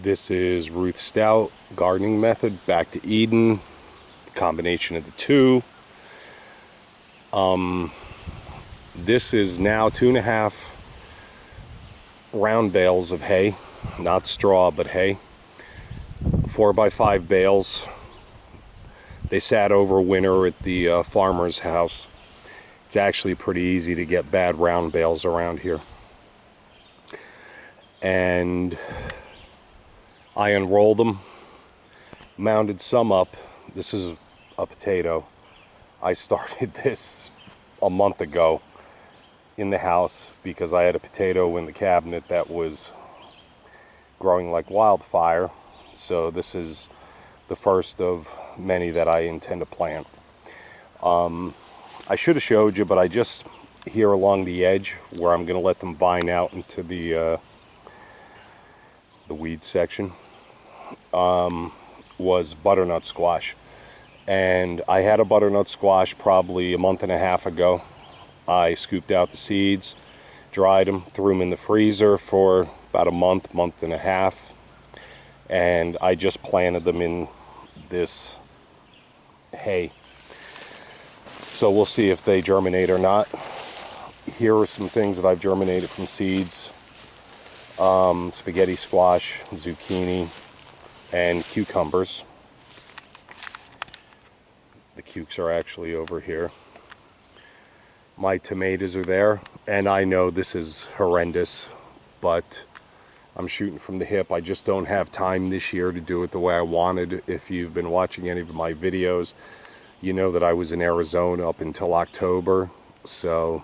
This is Ruth Stout gardening method, Back to Eden, combination of the two. This is now 2.5 round bales of hay, not straw but hay, 4x5 bales. They sat over winter at the farmer's house. It's actually pretty easy to get bad round bales around here. And I unrolled them, mounded some up. This is a potato. I started this a month ago in the house because I had a potato in the cabinet that was growing like wildfire. So this is the first of many that I intend to plant. I should have showed you, but I just here along the edge where I'm going to let them vine out into the weed section was butternut squash. And I had a butternut squash probably a month and a half ago. I scooped out the seeds, dried them, threw them in the freezer for about a month and a half, and I just planted them in this hay. So we'll see if they germinate or not. Here are some things that I've germinated from seeds. Spaghetti squash, zucchini, and cucumbers. The cukes are actually over here. My tomatoes are there, and I know this is horrendous, but I'm shooting from the hip. I just don't have time this year to do it the way I wanted. If you've been watching any of my videos, you know that I was in Arizona up until October, so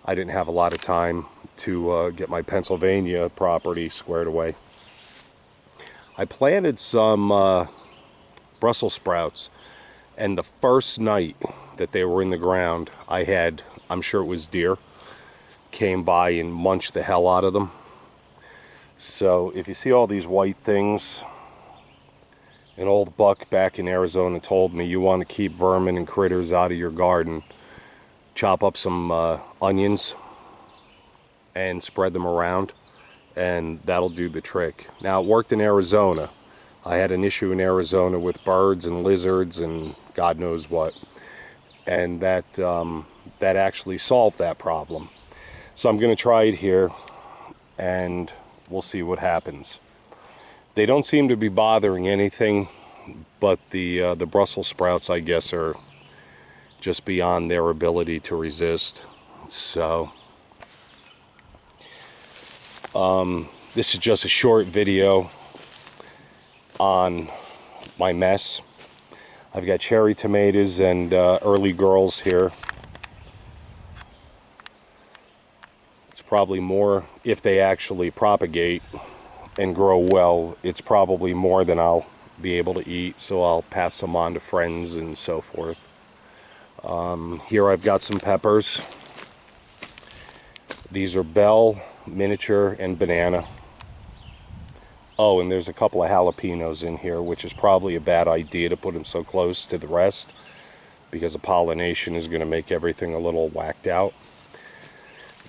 I didn't have a lot of time to get my Pennsylvania property squared away. I planted some Brussels sprouts, and the first night that they were in the ground, I had, I'm sure it was deer, came by and munched the hell out of them. So if you see all these white things, an old buck back in Arizona told me, you want to keep vermin and critters out of your garden, chop up some onions and spread them around, and that'll do the trick. Now, it worked in Arizona. I had an issue in Arizona with birds and lizards and God knows what, and that actually solved that problem. So I'm going to try it here, and we'll see what happens. They don't seem to be bothering anything, but the Brussels sprouts, I guess, are just beyond their ability to resist. So this is just a short video on my mess. I've got cherry tomatoes and early girls here. It's probably more, if they actually propagate and grow well, it's probably more than I'll be able to eat, so I'll pass some on to friends and so forth. Here I've got some peppers. These are bell, miniature, and banana. Oh, and there's a couple of jalapenos in here, which is probably a bad idea to put them so close to the rest, because the pollination is going to make everything a little whacked out.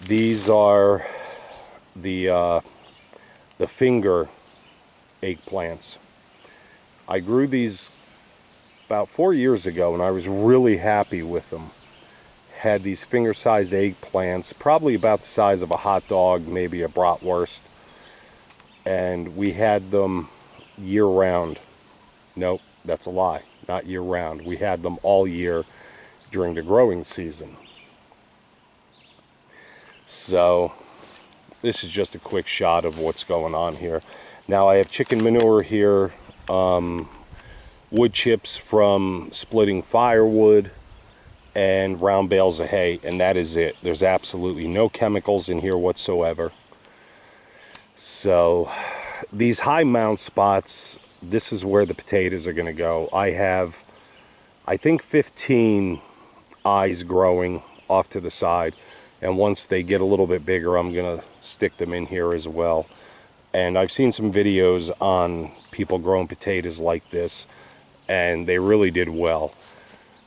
These are the finger eggplants. I grew these about 4 years ago, and I was really happy with them. Had these finger-sized eggplants, probably about the size of a hot dog, maybe a bratwurst, and we had them year-round. Nope, that's a lie. Not year-round. We had them all year during the growing season. So this is just a quick shot of what's going on here. Now I have chicken manure here, wood chips from splitting firewood, and round bales of hay, and that is it. There's absolutely no chemicals in here whatsoever. So these high mount spots, this is where the potatoes are going to go. I have, I think, 15 eyes growing off to the side, and once they get a little bit bigger, I'm going to stick them in here as well. And I've seen some videos on people growing potatoes like this, and they really did well.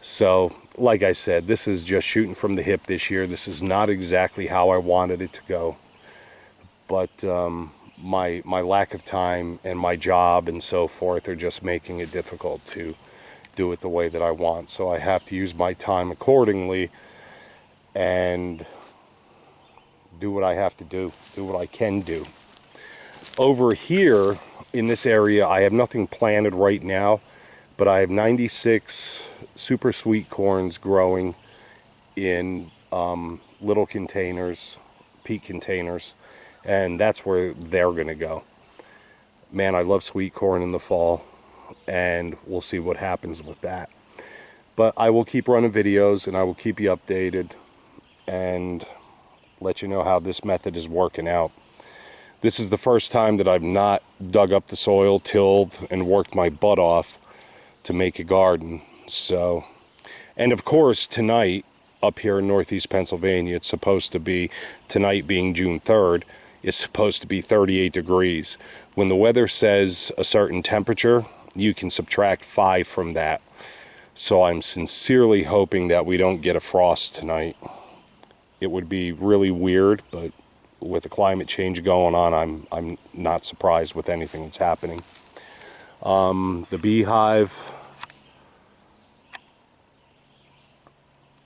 So like I said, this is just shooting from the hip this year. This is not exactly how I wanted it to go, but my lack of time and my job and so forth are just making it difficult to do it the way that I want. So I have to use my time accordingly and do what I have to do what I can do. Over here in this area, I have nothing planted right now, but I have 96 super sweet corns growing in little containers, peat containers, and that's where they're gonna go. Man, I love sweet corn in the fall, and we'll see what happens with that. But I will keep running videos and I will keep you updated and let you know how this method is working out. This is the first time that I've not dug up the soil, tilled, and worked my butt off to make a garden. So, and of course tonight up here in northeast Pennsylvania, it's supposed to be, tonight being June 3rd, it's supposed to be 38 degrees. When the weather says a certain temperature, you can subtract 5 from that. So I'm sincerely hoping that we don't get a frost tonight. It would be really weird, but with the climate change going on, I'm not surprised with anything that's happening. The beehive,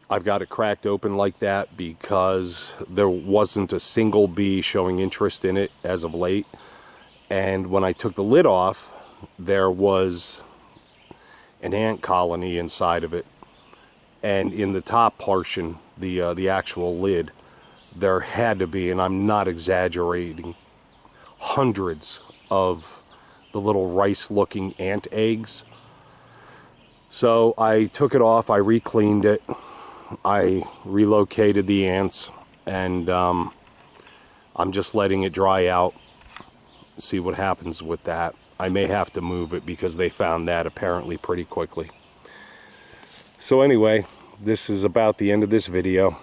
I've got it cracked open like that because there wasn't a single bee showing interest in it as of late. And when I took the lid off, there was an ant colony inside of it. And in the top portion, the actual lid, there had to be, and I'm not exaggerating, hundreds of the little rice-looking ant eggs. So I took it off, I re-cleaned it, I relocated the ants, and I'm just letting it dry out, see what happens with that. I may have to move it because they found that apparently pretty quickly. So anyway, this is about the end of this video.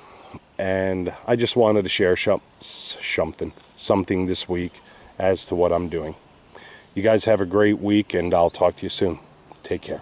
And I just wanted to share something this week as to what I'm doing. You guys have a great week, and I'll talk to you soon. Take care.